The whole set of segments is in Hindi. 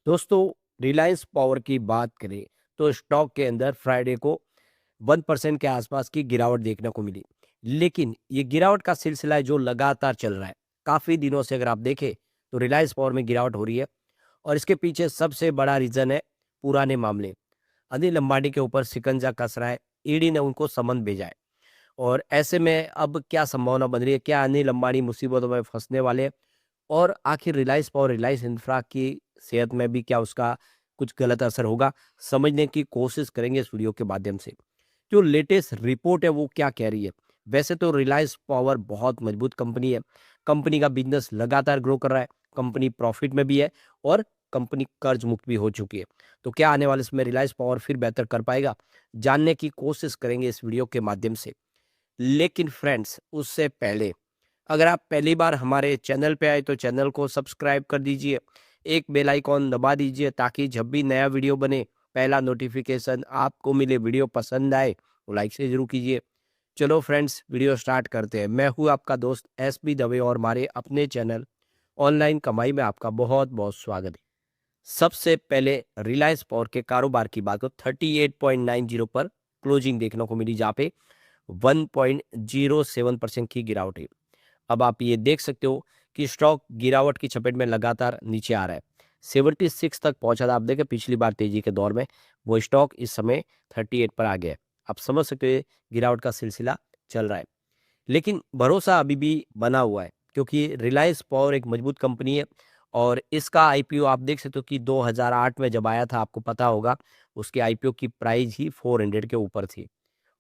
दोस्तों, रिलायंस पावर की बात करें तो स्टॉक के अंदर फ्राइडे को 1% के आसपास की गिरावट देखने को मिली। लेकिन ये गिरावट का सिलसिला है जो लगातार चल रहा है। काफ़ी दिनों से अगर आप देखें तो रिलायंस पावर में गिरावट हो रही है और इसके पीछे सबसे बड़ा रीज़न है पुराने मामले। अनिल अंबानी के ऊपर शिकंजा कस रहा है, ईडी ने उनको समन भेजा है। और ऐसे में अब क्या संभावना बन रही है, क्या अनिल अंबानी मुसीबतों में फँसने वाले हैं? और आखिर रिलायंस पावर, रिलायंस इंफ्रा की सेहत में भी क्या उसका कुछ गलत असर होगा? समझने की कोशिश करेंगे इस वीडियो के माध्यम से। जो लेटेस्ट रिपोर्ट है वो क्या कह रही है? वैसे तो रिलायंस पावर बहुत मजबूत कंपनी है। कंपनी का बिज़नेस लगातार ग्रो कर रहा है, कंपनी प्रॉफिट में भी है और कंपनी कर्ज मुक्त भी हो चुकी है। तो क्या आने वाले समय रिलायंस पावर फिर बेहतर कर पाएगा? जानने की कोशिश करेंगे इस वीडियो के माध्यम से। लेकिन फ्रेंड्स, उससे पहले अगर आप पहली बार हमारे चैनल पे आए तो चैनल को सब्सक्राइब कर दीजिए, एक बेल आइकॉन दबा दीजिए ताकि जब भी नया वीडियो बने पहला नोटिफिकेशन आपको मिले। वीडियो पसंद आए तो लाइक से जरूर कीजिए। चलो फ्रेंड्स, वीडियो स्टार्ट करते हैं। मैं हूँ आपका दोस्त एस बी दवे और हमारे अपने चैनल ऑनलाइन कमाई में आपका बहुत बहुत स्वागत है। सबसे पहले रिलायंस पावर के कारोबार की बात हो, 38.90 पर क्लोजिंग देखने को मिली, जहाँ पे 1.07% की गिरावट है। अब आप ये देख सकते हो कि स्टॉक गिरावट की चपेट में लगातार नीचे आ रहा है। 76 तक पहुंचा था। आप देखें पिछली बार तेजी के दौर में वो स्टॉक इस समय 38 पर आ गया है। आप समझ सकते हो ये गिरावट का सिलसिला चल रहा है। लेकिन भरोसा अभी भी बना हुआ है क्योंकि रिलायंस पावर एक मजबूत कंपनी है और इसका आईपीओ आप देख सकते हो कि 2008 में जब आया था, आपको पता होगा, उसके आईपीओ की प्राइस ही 400 के ऊपर थी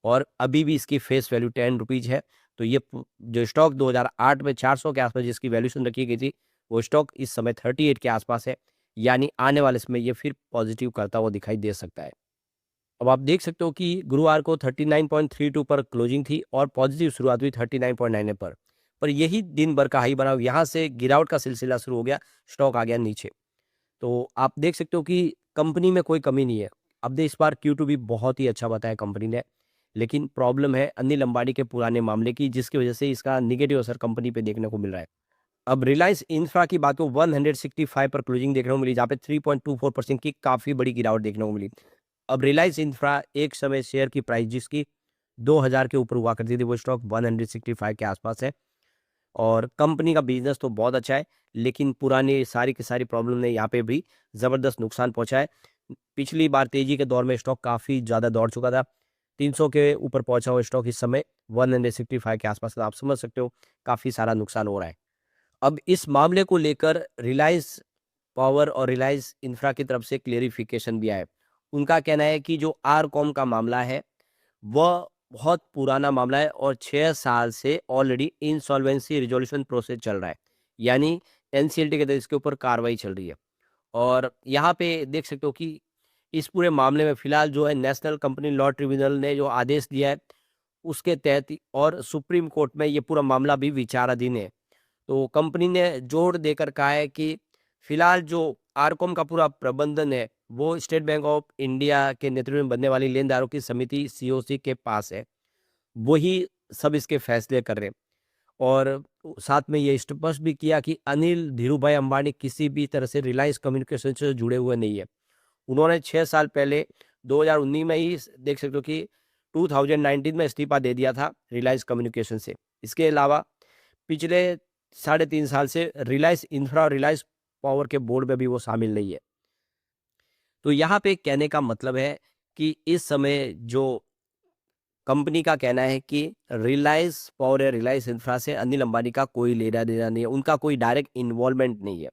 और अभी भी इसकी फेस वैल्यू 10 रुपीज़ है। तो ये जो स्टॉक 2008 में 400 के आसपास जिसकी वैल्यूएशन रखी गई थी, वो स्टॉक इस समय 38 के आसपास है। यानी आने वाले समय ये फिर पॉजिटिव करता हुआ दिखाई दे सकता है। अब आप देख सकते हो कि गुरुवार को 39.32 पर क्लोजिंग थी और पॉजिटिव शुरुआत हुई 39.99 पर यही दिन भर का हाई बना। यहाँ से गिरावट का सिलसिला शुरू हो गया, स्टॉक आ गया नीचे। तो आप देख सकते हो कि कंपनी में कोई कमी नहीं है। अब इस बार Q2 भी बहुत ही अच्छा बताया कंपनी ने, लेकिन प्रॉब्लम है अनिल अंबानी के पुराने मामले की, जिसकी वजह से इसका नेगेटिव असर कंपनी पे देखने को मिल रहा है। अब रिलायंस इंफ्रा की बात हो, 165 पर क्लोजिंग देखने को मिली, जहाँ पे 3.24% की काफ़ी बड़ी गिरावट देखने को मिली। अब रिलायंस इंफ्रा एक समय शेयर की प्राइस जिसकी 2000 के ऊपर हुआ करती थी, वो स्टॉक 165 के आसपास है और कंपनी का बिज़नेस तो बहुत अच्छा है, लेकिन पुरानी सारी की सारी प्रॉब्लम ने यहाँ पे भी ज़बरदस्त नुकसान पहुँचा है। पिछली बार तेज़ी के दौर में स्टॉक काफ़ी ज़्यादा दौड़ चुका था। 300 के ऊपर पहुँचा हुआ स्टॉक इस समय 165 के आसपास है। आप समझ सकते हो काफ़ी सारा नुकसान हो रहा है। अब इस मामले को लेकर रिलायंस पावर और रिलायंस इंफ्रा की तरफ से क्लेरिफिकेशन भी आया है। उनका कहना है कि जो आरकॉम का मामला है, वह बहुत पुराना मामला है और 6 साल से ऑलरेडी इंसॉल्वेंसी रिज़ॉल्यूशन प्रोसेस चल रहा है। यानी एनसीएलटी के तहत इसके ऊपर कार्रवाई चल रही है। और यहाँ पे देख सकते हो कि इस पूरे मामले में फिलहाल जो है नेशनल कंपनी लॉ ट्रिब्यूनल ने जो आदेश दिया है, उसके तहत और सुप्रीम कोर्ट में ये पूरा मामला भी विचाराधीन है। तो कंपनी ने जोर देकर कहा है कि फिलहाल जो आरकॉम का पूरा प्रबंधन है, वो स्टेट बैंक ऑफ इंडिया के नेतृत्व में बनने वाली लेनदारों की समिति सीओसी के पास है। वही सब इसके फैसले कर रहे हैं। और साथ में ये स्पष्ट भी किया कि अनिल धीरूभाई अंबानी किसी भी तरह से रिलायंस कम्युनिकेशन से जुड़े हुए नहीं है। उन्होंने 6 साल पहले 2019 में ही देख सकते हो कि 2019 में इस्तीफा दे दिया था रिलायंस कम्युनिकेशन से। इसके अलावा पिछले साढ़े 3 साल से रिलायंस इंफ्रा और रिलायंस पावर के बोर्ड में भी वो शामिल नहीं है। तो यहाँ पे कहने का मतलब है कि इस समय जो कंपनी का कहना है कि रिलायंस पावर या रिलायंस इंफ्रा से अनिल अंबानी का कोई लेना-देना नहीं है, उनका कोई डायरेक्ट इन्वॉल्वमेंट नहीं है।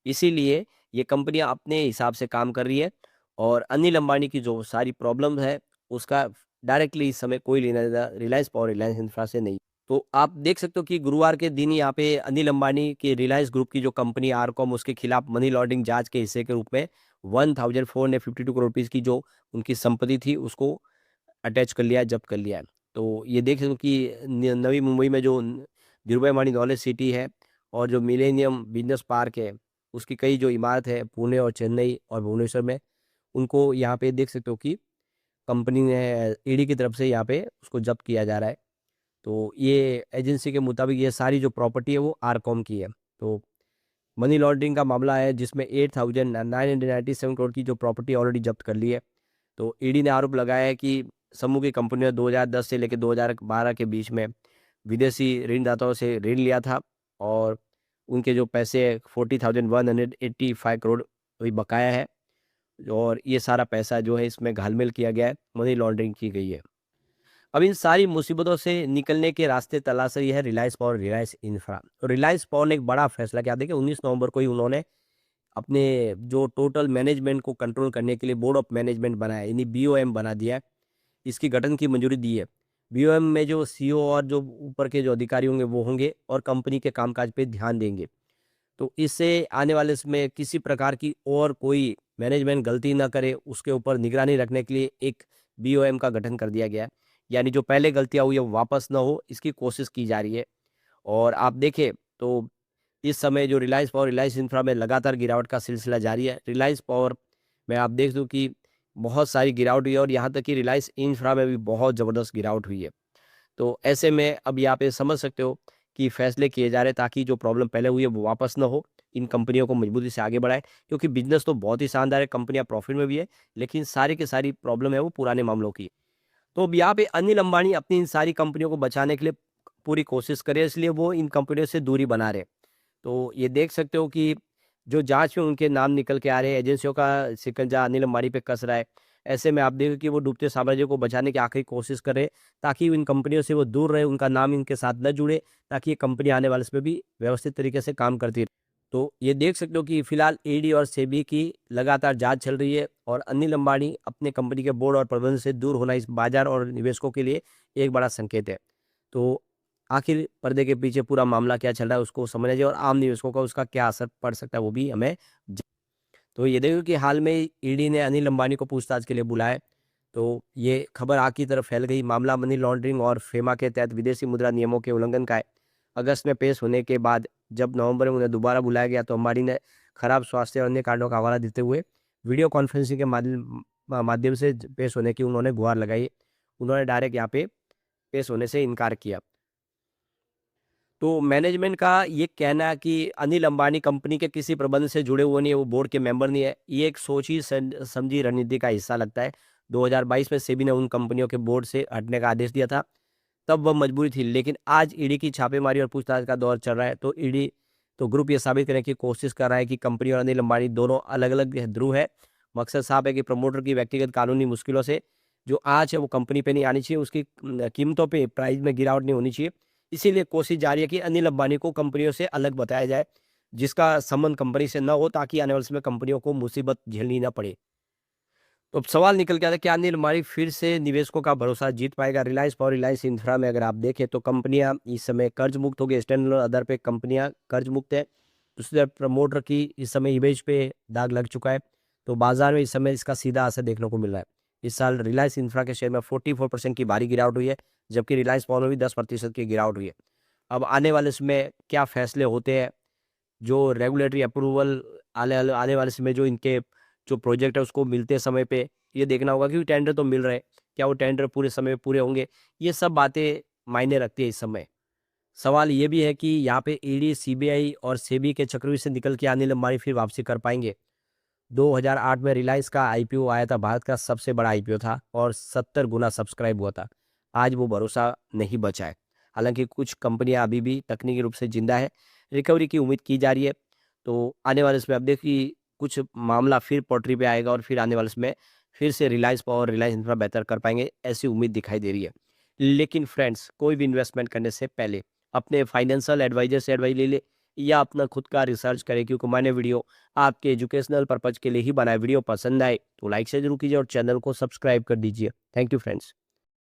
इसीलिए ये कंपनियाँ अपने हिसाब से काम कर रही है और अनिल अंबानी की जो सारी प्रॉब्लम है, उसका डायरेक्टली इस समय कोई लेना-देना रिलायंस पावर, रिलायंस इंफ्रा से नहीं। तो आप देख सकते हो कि गुरुवार के दिन यहाँ पे अनिल अंबानी की रिलायंस ग्रुप की जो कंपनी आरकॉम, उसके खिलाफ मनी लॉन्ड्रिंग जांच के हिस्से के रूप में 1452 करोड़ रुपीज़ की जो उनकी संपत्ति थी, उसको अटैच कर लिया है, जब्त कर लिया है। तो ये देख सकते हो कि नवी मुंबई में जो धीरूभाई अंबानी नॉलेज सिटी है और जो मिलेनियम बिजनेस पार्क है, उसकी कई जो इमारत है पुणे और चेन्नई और भुवनेश्वर में, उनको यहाँ पे देख सकते हो कि कंपनी ने ईडी की तरफ से यहाँ पे उसको जब्त किया जा रहा है। तो ये एजेंसी के मुताबिक ये सारी जो प्रॉपर्टी है वो आरकॉम की है। तो मनी लॉन्ड्रिंग का मामला है जिसमें 8,997 करोड़ की जो प्रॉपर्टी ऑलरेडी जब्त कर ली है। तो ईडी ने आरोप लगाया है कि समूह की कंपनियों ने 2010 से लेकर 2012 के बीच में विदेशी ऋणदाताओं से ऋण लिया था और उनके जो पैसे 40,185 करोड़ अभी बकाया है और ये सारा पैसा जो है इसमें घालमेल किया गया है, मनी लॉन्ड्रिंग की गई है। अब इन सारी मुसीबतों से निकलने के रास्ते तलाश रही है रिलायंस पावर, रिलायंस इंफ्रा। तो रिलायंस पावर ने एक बड़ा फैसला किया। देखिए 19 नवंबर को ही उन्होंने अपने जो टोटल मैनेजमेंट को कंट्रोल करने के लिए बोर्ड ऑफ मैनेजमेंट बनाया, यानी बीओएम बना दिया है। इसकी गठन की मंजूरी दी है। बीओएम में जो सीईओ और जो ऊपर के जो अधिकारी होंगे वो होंगे और कंपनी के कामकाज पे ध्यान देंगे। तो इससे आने वाले समय किसी प्रकार की और कोई मैनेजमेंट गलती ना करे, उसके ऊपर निगरानी रखने के लिए एक बीओएम का गठन कर दिया गया है। यानी जो पहले गलतियाँ हुई है वो वापस ना हो, इसकी कोशिश की जा रही है। और आप देखें तो इस समय जो रिलायंस पावर, रिलायंस इंफ्रा में लगातार गिरावट का सिलसिला जारी है। रिलायंस पावर में आप देख दो कि बहुत सारी गिरावट हुई है और यहाँ तक कि रिलायंस इंफ्रा में भी बहुत ज़बरदस्त गिरावट हुई है। तो ऐसे में अब यहाँ पे समझ सकते हो कि फैसले किए जा रहे हैं ताकि जो प्रॉब्लम पहले हुई है वो वापस ना हो, इन कंपनियों को मजबूती से आगे बढ़ाएं, क्योंकि बिजनेस तो बहुत ही शानदार है, कंपनियां प्रॉफिट में भी है, लेकिन सारी की सारी प्रॉब्लम है वो पुराने मामलों की। तो अब यहाँ पे अनिल अंबानी अपनी इन सारी कंपनियों को बचाने के लिए पूरी कोशिश करे, इसलिए वो इन कंपनियों से दूरी बना रहे। तो ये देख सकते हो कि जो जाँच में उनके नाम निकल के आ रहे हैं, एजेंसियों का शिकंजा अनिल अंबानी पे कस रहा है। ऐसे में आप देखो कि वो डूबते साम्राज्य को बचाने की आखिरी कोशिश कर रहे हैं, ताकि इन कंपनियों से वो दूर रहे, उनका नाम इनके साथ न जुड़े, ताकि ये कंपनी आने वाले समय भी व्यवस्थित तरीके से काम करती रहे। तो ये देख सकते हो कि फिलहाल ईडी और सेबी की लगातार जाँच चल रही है और अनिल अंबानी अपने कंपनी के बोर्ड और प्रबंधन से दूर होना इस बाज़ार और निवेशकों के लिए एक बड़ा संकेत है। तो आखिर पर्दे के पीछे पूरा मामला क्या चल रहा है उसको समझना चाहिए और आम निवेशकों का उसका क्या असर पड़ सकता है वो भी हमें ज तो ये देखो कि हाल में ईडी ने अनिल अंबानी को पूछताछ के लिए बुलाया है। तो ये खबर आग की तरह फैल गई। मामला मनी लॉन्ड्रिंग और फेमा के तहत विदेशी मुद्रा नियमों के उल्लंघन का है। अगस्त में पेश होने के बाद जब नवंबर में उन्हें दोबारा बुलाया गया तो अंबानी ने खराब स्वास्थ्य और अन्य कारणों का हवाला देते हुए वीडियो कॉन्फ्रेंसिंग के माध्यम से पेश होने की उन्होंने गुहार लगाई। उन्होंने डायरेक्ट यहाँ पे पेश होने से इनकार किया। तो मैनेजमेंट का ये कहना है कि अनिल अंबानी कंपनी के किसी प्रबंध से जुड़े हुए नहीं है, वो बोर्ड के मेंबर नहीं है। ये एक सोची समझी रणनीति का हिस्सा लगता है। 2022 में सेबी ने उन कंपनियों के बोर्ड से हटने का आदेश दिया था, तब वह मजबूरी थी। लेकिन आज ईडी की छापेमारी और पूछताछ का दौर चल रहा है, तो ईडी तो ग्रुप ये साबित करने की कोशिश कर रहा है कि कंपनी और अनिल अंबानी दोनों अलग-अलग ध्रुव है। मकसद साफ है कि प्रमोटर की व्यक्तिगत कानूनी मुश्किलों से जो आँच है वो कंपनी पे नहीं आनी चाहिए, उसकी कीमतों पे प्राइस में गिरावट नहीं होनी चाहिए। इसीलिए कोशिश जारी है कि अनिल अंबानी को कंपनियों से अलग बताया जाए, जिसका संबंध कंपनी से ना हो, ताकि आने वाले समय कंपनियों को मुसीबत झेलनी ना पड़े। तो अब सवाल निकल के आता है कि अनिल अंबानी फिर से निवेशकों का भरोसा जीत पाएगा? रिलायंस पावर, रिलायंस इंफ्रा में अगर आप देखें तो कंपनियां इस समय कर्ज मुक्त हो गई, स्टैंड अलोन आधार पे कंपनियां कर्ज मुक्त है। दूसरी तरफ प्रमोटर की इस समय इमेज पे दाग लग चुका है, तो बाजार में इस समय इसका सीधा असर देखने को मिल रहा है। इस साल रिलायंस इंफ्रा के शेयर में 44% की भारी गिरावट हुई है, जबकि रिलायंस पावर में भी 10% की गिरावट हुई है। अब आने वाले समय क्या फैसले होते हैं, जो रेगुलेटरी अप्रूवल आने आने आने वाले समय जो इनके जो प्रोजेक्ट है उसको मिलते समय पे ये देखना होगा, क्योंकि टेंडर तो मिल रहे हैं, क्या वो टेंडर पूरे समय पे पूरे होंगे? ये सब बातें मायने रखती है इस समय। सवाल ये भी है कि यहाँ पे ईडी, सीबीआई और सेबी के चक्रव्यूह से निकल के अनिल अंबानी फिर वापसी कर पाएँगे? 2008 में रिलायंस का आईपीओ आया था, भारत का सबसे बड़ा आईपीओ था और 70 गुना सब्सक्राइब हुआ था। आज वो भरोसा नहीं बचा है। हालाँकि कुछ कंपनियाँ अभी भी तकनीकी रूप से ज़िंदा है, रिकवरी की उम्मीद की जा रही है। तो आने वाले समय आप देखिए कुछ मामला फिर पटरी पे आएगा और फिर आने वाले समय फिर से रिलायंस पावर, रिलायंस इंफ्रा बेहतर कर पाएँगे, ऐसी उम्मीद दिखाई दे रही है। लेकिन फ्रेंड्स, कोई भी इन्वेस्टमेंट करने से पहले अपने फाइनेंशियल एडवाइज़र से एडवाइस ले लें या अपना खुद का रिसर्च करें, क्योंकि मैंने वीडियो आपके एजुकेशनल पर्पज़ के लिए ही बनाया। वीडियो पसंद आए तो लाइक से ज़रूर कीजिए और चैनल को सब्सक्राइब कर दीजिए। Thank you friends.